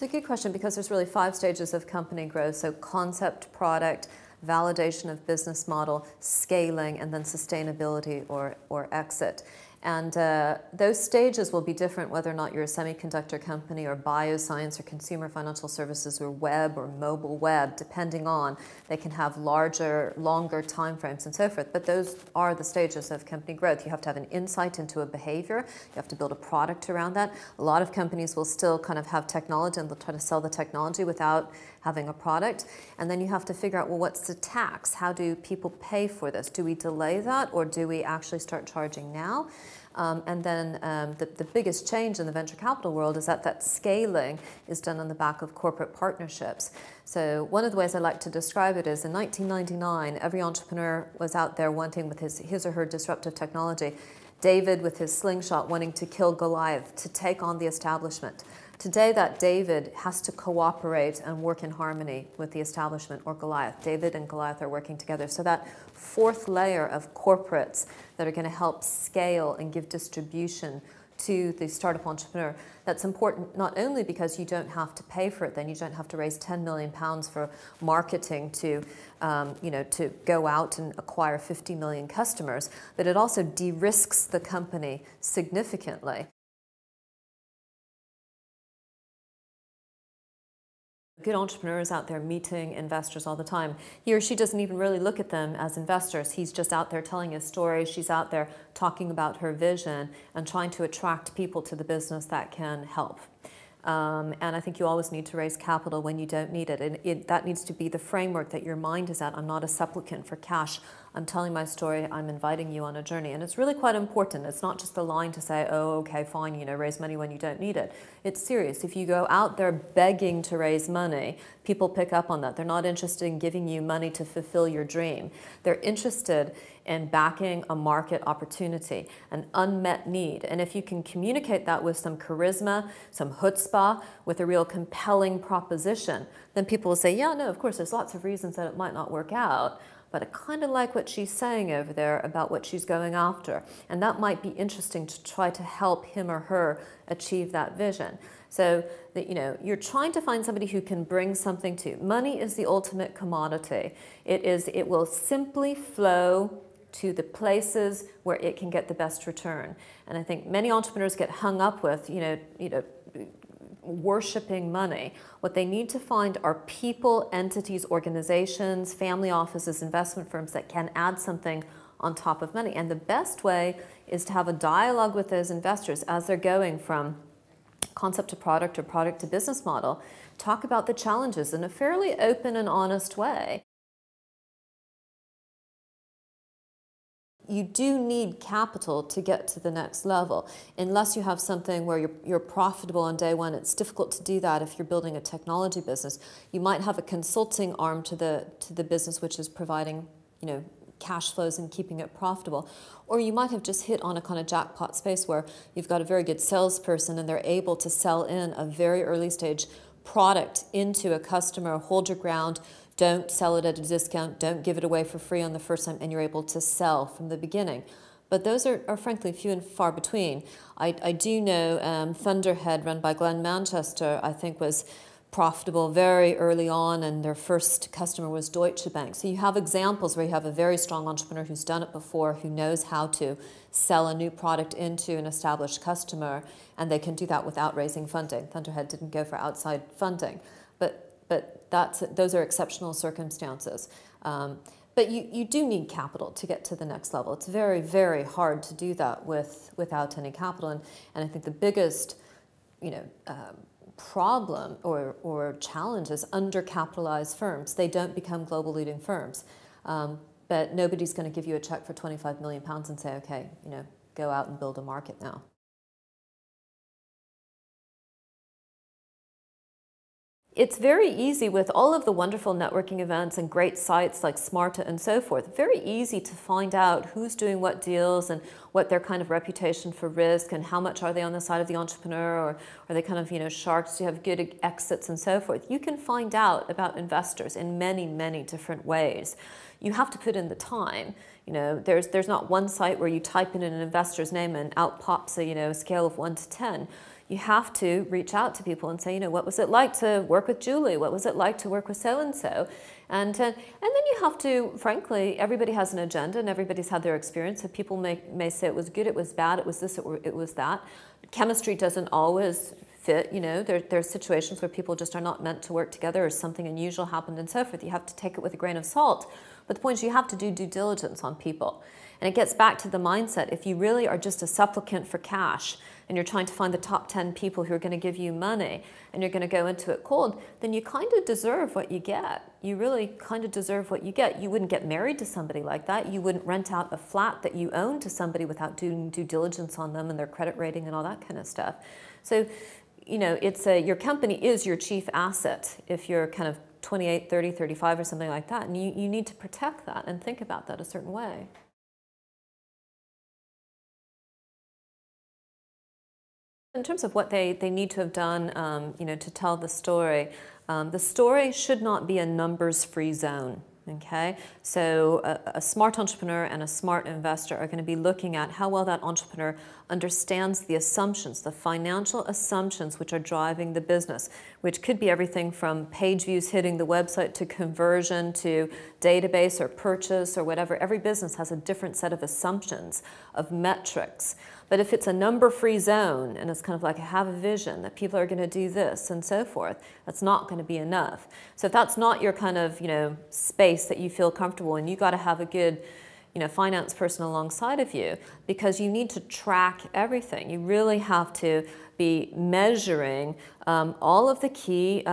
It's a good question because there's really 5 stages of company growth. So concept, product, validation of business model, scaling, and then sustainability or exit. And those stages will be different whether or not you're a semiconductor company or bioscience or consumer financial services or web or mobile web, depending on, they can have larger, longer timeframes and so forth. But those are the stages of company growth. You have to have an insight into a behavior. You have to build a product around that. A lot of companies will still kind of have technology and they'll try to sell the technology without having a product. And then you have to figure out, well, what's the tax? How do people pay for this? Do we delay that or do we actually start charging now? And then the biggest change in the venture capital world is that scaling is done on the back of corporate partnerships. So one of the ways I like to describe it is in 1999, every entrepreneur was out there wanting with his or her disruptive technology. David with his slingshot wanting to kill Goliath, to take on the establishment. Today that David has to cooperate and work in harmony with the establishment or Goliath. David and Goliath are working together. So that 4th layer of corporates that are going to help scale and give distribution to the startup entrepreneur, that's important not only because you don't have to pay for it, then you don't have to raise £10 million for marketing to go out and acquire 50 million customers, but it also de-risks the company significantly. Good entrepreneurs out there meeting investors all the time. He or she doesn't even really look at them as investors. He's just out there telling his story. She's out there talking about her vision and trying to attract people to the business that can help. And I think you always need to raise capital when you don't need it. And that needs to be the framework that your mind is at. I'm not a supplicant for cash. I'm telling my story. I'm inviting you on a journey. And it's really quite important. It's not just a line to say, oh, okay, fine, raise money when you don't need it. It's serious. If you go out there begging to raise money, people pick up on that. They're not interested in giving you money to fulfill your dream. They're interested in backing a market opportunity, an unmet need. And if you can communicate that with some charisma, some chutzpah, with a real compelling proposition, then people will say, yeah, no, of course, there's lots of reasons that it might not work out, but I kind of like what she's saying over there about what she's going after. And that might be interesting to try to help him or her achieve that vision. So that, you're trying to find somebody who can bring something to. Money is the ultimate commodity. It will simply flow to the places where it can get the best return. And I think many entrepreneurs get hung up with, worshiping money. What they need to find are people, entities, organizations, family offices, investment firms that can add something on top of money. And the best way is to have a dialogue with those investors as they're going from concept to product or product to business model. Talk about the challenges in a fairly open and honest way. You do need capital to get to the next level. Unless you have something where you're profitable on day one, it's difficult to do that if you're building a technology business. You might have a consulting arm to the business which is providing, cash flows and keeping it profitable. Or you might have just hit on a kind of jackpot space where you've got a very good salesperson and they're able to sell in a very early stage product into a customer, hold your ground, don't sell it at a discount, don't give it away for free on the first time, and you're able to sell from the beginning. But those are frankly few and far between. I do know Thunderhead, run by Glenn Manchester, I think was profitable very early on, and their first customer was Deutsche Bank. So you have examples where you have a very strong entrepreneur who's done it before, who knows how to sell a new product into an established customer, and they can do that without raising funding. Thunderhead didn't go for outside funding. But those are exceptional circumstances. But you do need capital to get to the next level. It's very, very hard to do that without any capital. And I think the biggest problem or challenge is undercapitalized firms. They don't become global leading firms. But nobody's going to give you a check for £25 million and say, okay, go out and build a market now. It's very easy with all of the wonderful networking events and great sites like Smarta and so forth, very easy to find out who's doing what deals and what their kind of reputation for risk and how much are they on the side of the entrepreneur, or are they kind of, sharks who have good exits and so forth. You can find out about investors in many, many different ways. You have to put in the time. There's not one site where you type in an investor's name and out pops a scale of 1 to 10. You have to reach out to people and say, you know, what was it like to work with Julie? What was it like to work with so-and-so? And then you have to, frankly, everybody has an agenda and everybody's had their experience. So people may say it was good, it was bad, it was this, it was that. Chemistry doesn't always fit, you know, there's situations where people just are not meant to work together or something unusual happened and so forth. You have to take it with a grain of salt. But the point is you have to do due diligence on people. And it gets back to the mindset. If you really are just a supplicant for cash and you're trying to find the top 10 people who are going to give you money and you're going to go into it cold, then you kind of deserve what you get. You really kind of deserve what you get. You wouldn't get married to somebody like that. You wouldn't rent out a flat that you own to somebody without doing due diligence on them and their credit rating and all that kind of stuff. So, you know, your company is your chief asset if you're kind of 28, 30, 35 or something like that. And you need to protect that and think about that a certain way. In terms of what they need to have done, you know, to tell the story should not be a numbers-free zone. Okay, so a smart entrepreneur and a smart investor are going to be looking at how well that entrepreneur understands the assumptions, the financial assumptions which are driving the business, which could be everything from page views hitting the website to conversion to database or purchase or whatever. Every business has a different set of assumptions, of metrics. But if it's a number-free zone and it's kind of like I have a vision that people are going to do this and so forth, that's not going to be enough. So if that's not your kind of, you know, space that you feel comfortable in, you got to have a good, you know, finance person alongside of you because you need to track everything. You really have to be measuring all of the key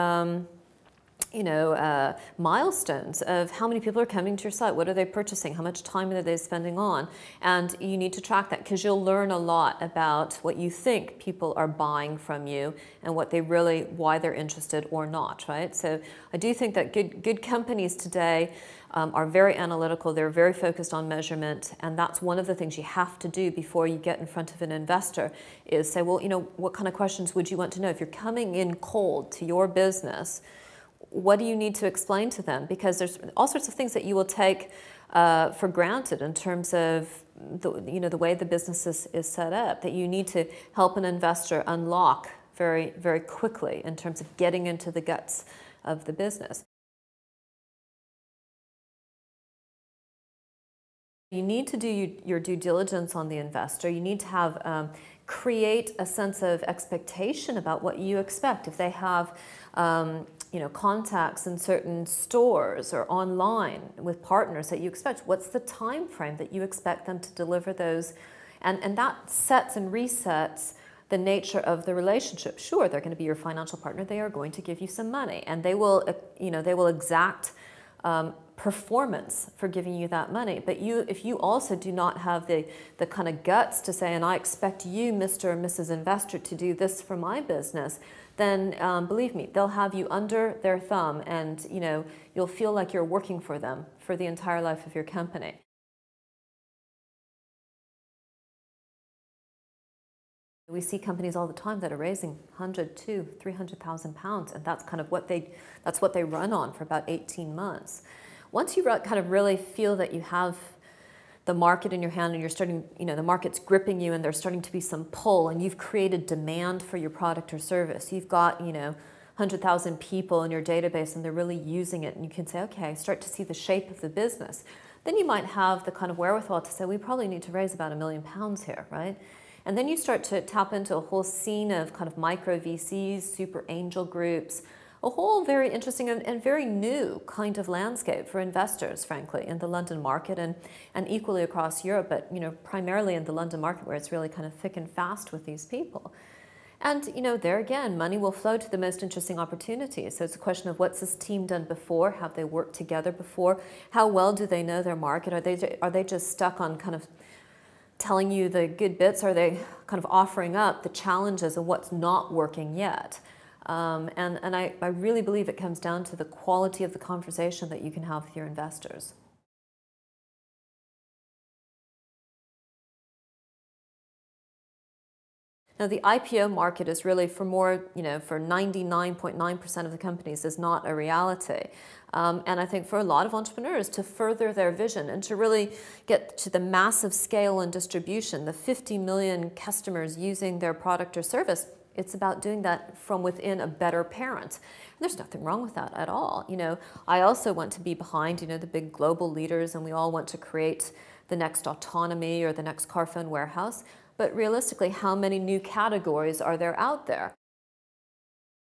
milestones of how many people are coming to your site, what are they purchasing, how much time are they spending on, and you need to track that because you'll learn a lot about what you think people are buying from you and what they really, why they're interested or not, right? So I do think that good companies today are very analytical, they're very focused on measurement, and that's one of the things you have to do before you get in front of an investor is say, well, you know, what kind of questions would you want to know? If you're coming in cold to your business, what do you need to explain to them? Because there's all sorts of things that you will take for granted in terms of the way the business is set up that you need to help an investor unlock very, very quickly in terms of getting into the guts of the business. You need to do your due diligence on the investor. You need to have create a sense of expectation about what you expect. If they have contacts in certain stores or online with partners that you expect, what's the time frame that you expect them to deliver those? And that sets and resets the nature of the relationship. Sure, they're going to be your financial partner. They are going to give you some money, and they will exact performance for giving you that money. But if you also do not have the kind of guts to say, and I expect you, Mr. and Mrs. Investor, to do this for my business, then believe me, they'll have you under their thumb, and you'll feel like you're working for them for the entire life of your company. We see companies all the time that are raising 100, 200, 300,000 pounds, and that's kind of what they run on for about 18 months. Once you kind of really feel that you have the market in your hand and you're starting, the market's gripping you and there's starting to be some pull and you've created demand for your product or service, you've got, 100,000 people in your database and they're really using it, and you can say, okay, start to see the shape of the business. Then you might have the kind of wherewithal to say, we probably need to raise about £1 million here, right? And then you start to tap into a whole scene of kind of micro VCs, super angel groups, a whole very interesting and very new kind of landscape for investors, frankly, in the London market and equally across Europe, but primarily in the London market where it's really kind of thick and fast with these people. And there again, money will flow to the most interesting opportunities. So it's a question of what's this team done before? Have they worked together before? How well do they know their market? Are they just stuck on kind of telling you the good bits? Are they kind of offering up the challenges and what's not working yet? And I really believe it comes down to the quality of the conversation that you can have with your investors. Now, the IPO market is really for 99.9% of the companies is not a reality. And I think for a lot of entrepreneurs to further their vision and to really get to the massive scale and distribution, the 50 million customers using their product or service It's about doing that from within a better parent. And there's nothing wrong with that at all. I also want to be behind, the big global leaders, and we all want to create the next autonomy or the next car phone warehouse. But realistically, how many new categories are there out there?